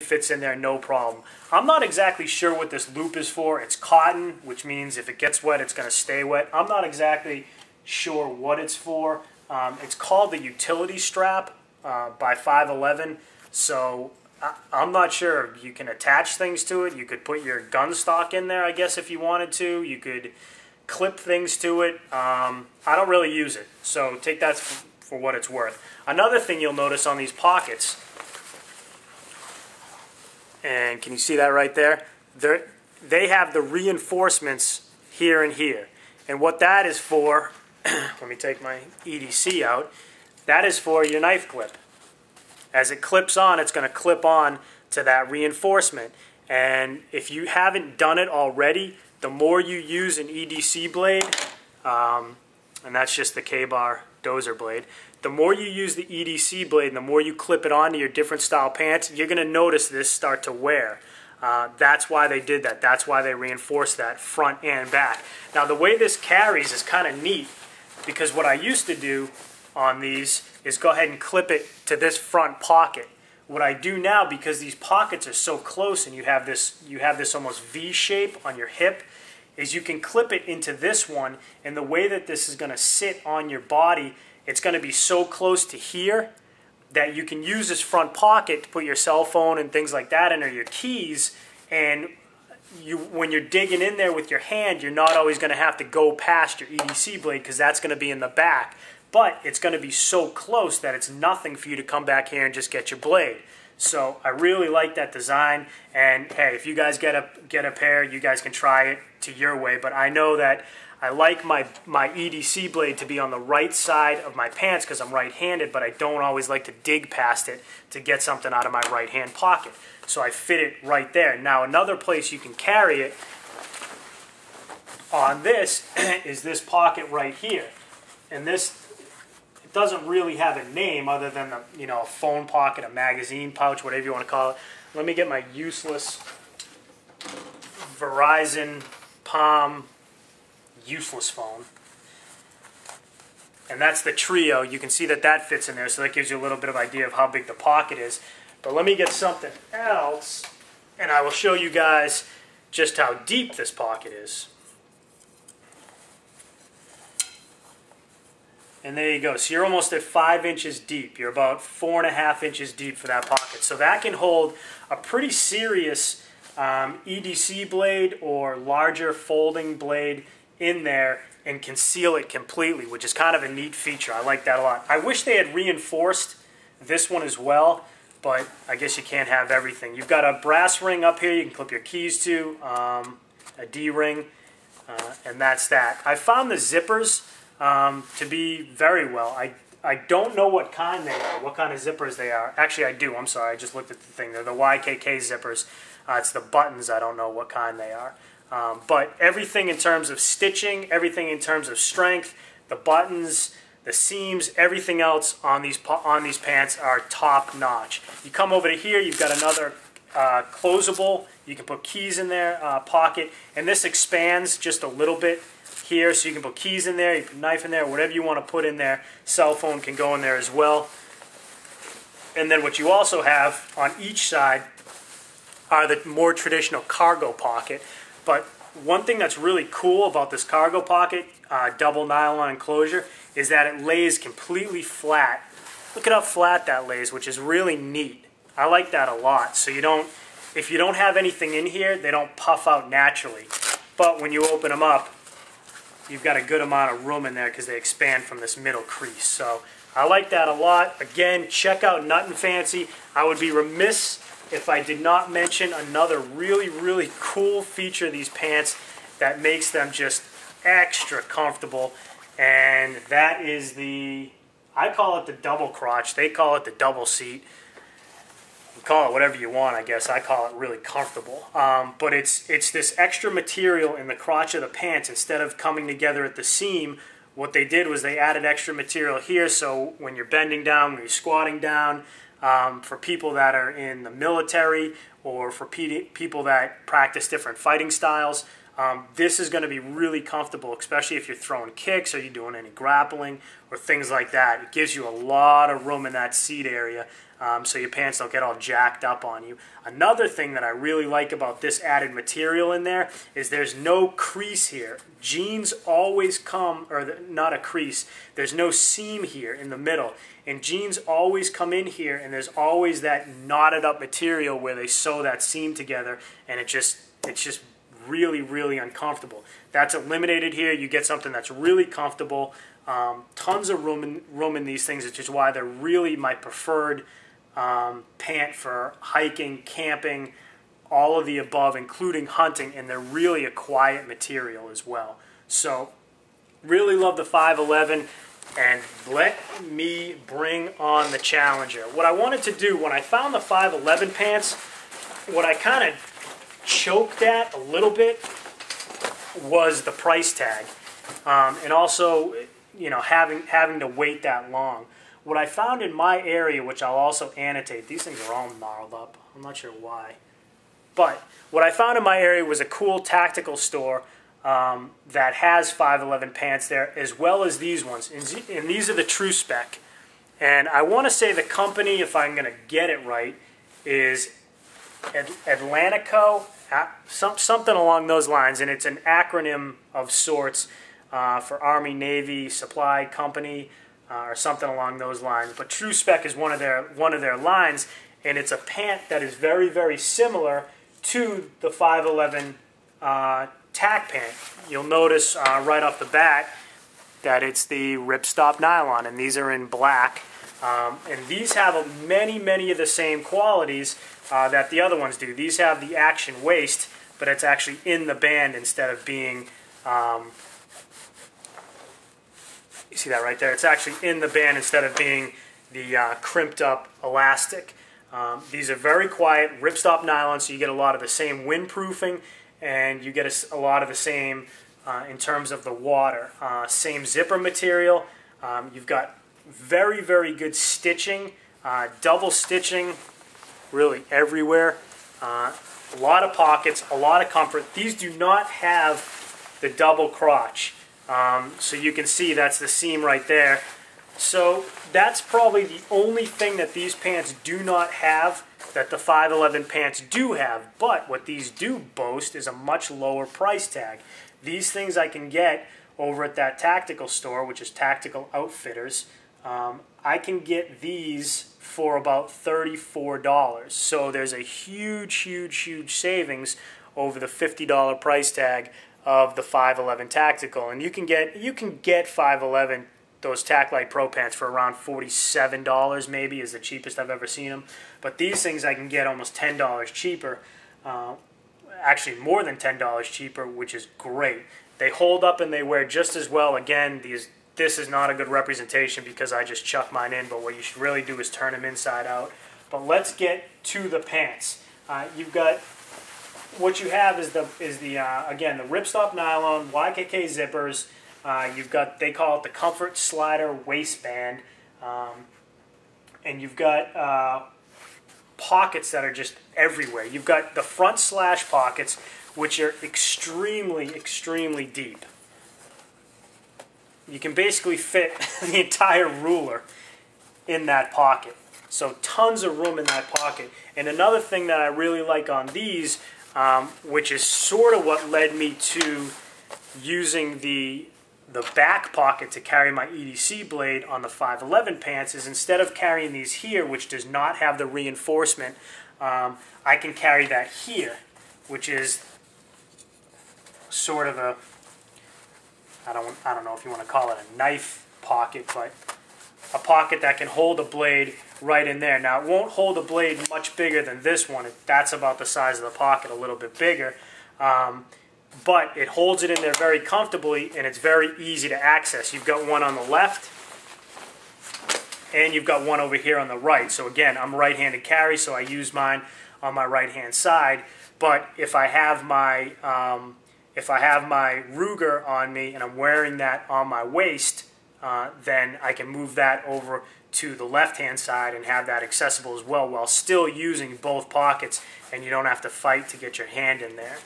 fits in there no problem. I'm not exactly sure what this loop is for. It's cotton, which means if it gets wet, it's going to stay wet. I'm not exactly sure what it's for. It's called the utility strap by 511. So I'm not sure. You can attach things to it. You could put your gun stock in there, I guess, if you wanted to. You could clip things to it. I don't really use it, so take that for what it's worth. Another thing you'll notice on these pockets, and can you see that right there? They have the reinforcements here and here. And what that is for, let me take my EDC out, that is for your knife clip. As it clips on, it's going to clip on to that reinforcement. And if you haven't done it already, the more you use an EDC blade, and that's just the K-bar dozer blade, the more you use the EDC blade and the more you clip it onto your different style pants, you're going to notice this start to wear. That's why they did that. That's why they reinforced that front and back. Now the way this carries is kind of neat, because what I used to do on these is go ahead and clip it to this front pocket. What I do now, because these pockets are so close and you have this almost V shape on your hip, is you can clip it into this one, and the way that this is going to sit on your body, it's going to be so close to here that you can use this front pocket to put your cell phone and things like that in, or your keys, and when you're digging in there with your hand, you're not always going to have to go past your EDC blade, because that's going to be in the back. But it's going to be so close that it's nothing for you to come back here and just get your blade. So I really like that design, and hey, if you guys get a pair, you guys can try it to your way. But I know that I like my EDC blade to be on the right side of my pants because I'm right-handed, but I don't always like to dig past it to get something out of my right-hand pocket. So I fit it right there. Now another place you can carry it on this is this pocket right here. And this, it doesn't really have a name other than a phone pocket, a magazine pouch, whatever you want to call it. Let me get my useless Verizon Palm useless phone. And that's the Trio. You can see that that fits in there, so that gives you a little bit of idea of how big the pocket is. But let me get something else, and I will show you guys just how deep this pocket is. And there you go. So you're almost at 5 inches deep. You're about 4.5 inches deep for that pocket. So that can hold a pretty serious EDC blade or larger folding blade in there and conceal it completely, which is kind of a neat feature. I like that a lot. I wish they had reinforced this one as well, but I guess you can't have everything. You've got a brass ring up here you can clip your keys to, a D-ring, and that's that. I found the zippers to be very well. I don't know what kind they are, what kind of zippers they are. Actually, I do. I'm sorry. I just looked at the thing. They're the YKK zippers. It's the buttons. I don't know what kind they are. But everything in terms of stitching, everything in terms of strength, the buttons, the seams, everything else on these pants are top notch. You come over to here, you've got another closable. You can put keys in there, pocket, and this expands just a little bit here, so you can put keys in there, you can put a knife in there, whatever you want to put in there. Cell phone can go in there as well. And then what you also have on each side are the more traditional cargo pocket. But one thing that's really cool about this cargo pocket, double nylon enclosure, is that it lays completely flat. Look at how flat that lays, which is really neat. I like that a lot. So if you don't have anything in here, they don't puff out naturally. But when you open them up, you've got a good amount of room in there because they expand from this middle crease. So I like that a lot. Again, check out Nut and Fancy. I would be remiss if I did not mention another really, really cool feature of these pants that makes them just extra comfortable, and that is I call it the double crotch. They call it the double seat. You call it whatever you want, I guess. I call it really comfortable. But it's this extra material in the crotch of the pants. Instead of coming together at the seam, what they did was they added extra material here, so when you're bending down, when you're squatting down, for people that are in the military or for people that practice different fighting styles, this is going to be really comfortable, especially if you're throwing kicks or you're doing any grappling or things like that. It gives you a lot of room in that seat area. so your pants don't get all jacked up on you. Another thing that I really like about this added material in there is there's no crease here. Jeans always come, or not a crease, there's no seam here in the middle. And jeans always come in here, and there's always that knotted up material where they sew that seam together, and it's just really, really uncomfortable. That's eliminated here. You get something that's really comfortable. Tons of room in these things, which is why they're really my preferred pant for hiking, camping, all of the above, including hunting, and they're really a quiet material as well. So really love the 511, and let me bring on the Challenger. What I wanted to do when I found the 511 pants, what I kind of choked at a little bit was the price tag, and also, you know, having to wait that long. What I found in my area, which I'll also annotate, these things are all gnarled up. I'm not sure why. But what I found in my area was a cool tactical store that has 511 pants there, as well as these ones. And these are the True Spec. And I want to say the company, if I'm going to get it right, is Atlantico, something along those lines. And it's an acronym of sorts for Army, Navy, Supply Company, or something along those lines. But True Spec is one of their lines, and it's a pant that is very, very similar to the 511 tack pant. You'll notice right off the bat that it's the ripstop nylon, and these are in black. And these have many of the same qualities that the other ones do. These have the action waist, but it's actually in the band instead of being... you see that right there? It's actually in the band instead of being the crimped up elastic. These are very quiet, ripstop nylon, so you get a lot of the same windproofing, and you get a lot of the same in terms of the water. Same zipper material. You've got very good stitching, double stitching really everywhere. A lot of pockets, a lot of comfort. These do not have the double crotch. So you can see that's the seam right there. So that's probably the only thing that these pants do not have that the 511 pants do have. But what these do boast is a much lower price tag. These things I can get over at that tactical store, which is Tactical Outfitters. I can get these for about $34. So there's a huge savings over the $50 price tag of the 511 Tactical. And you can get 511, those Tac-Lite Pro pants, for around $47 maybe is the cheapest I've ever seen them. But these things I can get almost $10 cheaper, actually more than $10 cheaper, which is great. They hold up and they wear just as well. Again, this is not a good representation because I just chuck mine in, but what you should really do is turn them inside out. But let's get to the pants. You've got... What you have is again, the ripstop nylon, YKK zippers. You've got, they call it the Comfort Slider waistband, and you've got pockets that are just everywhere. You've got the front slash pockets, which are extremely deep. You can basically fit the entire ruler in that pocket. So tons of room in that pocket. And another thing that I really like on these, which is sort of what led me to using the back pocket to carry my EDC blade on the 511 pants, is instead of carrying these here, which does not have the reinforcement, I can carry that here, which is sort of a, I don't know if you want to call it a knife pocket, but a pocket that can hold a blade right in there. Now, it won't hold a blade much bigger than this one. That's about the size of the pocket, a little bit bigger. But it holds it in there very comfortably, and it's very easy to access. You've got one on the left, and you've got one over here on the right. So again, I'm right-handed carry, so I use mine on my right-hand side. But if I have my Ruger on me and I'm wearing that on my waist, then I can move that over to the left-hand side and have that accessible as well, while still using both pockets, and you don't have to fight to get your hand in there.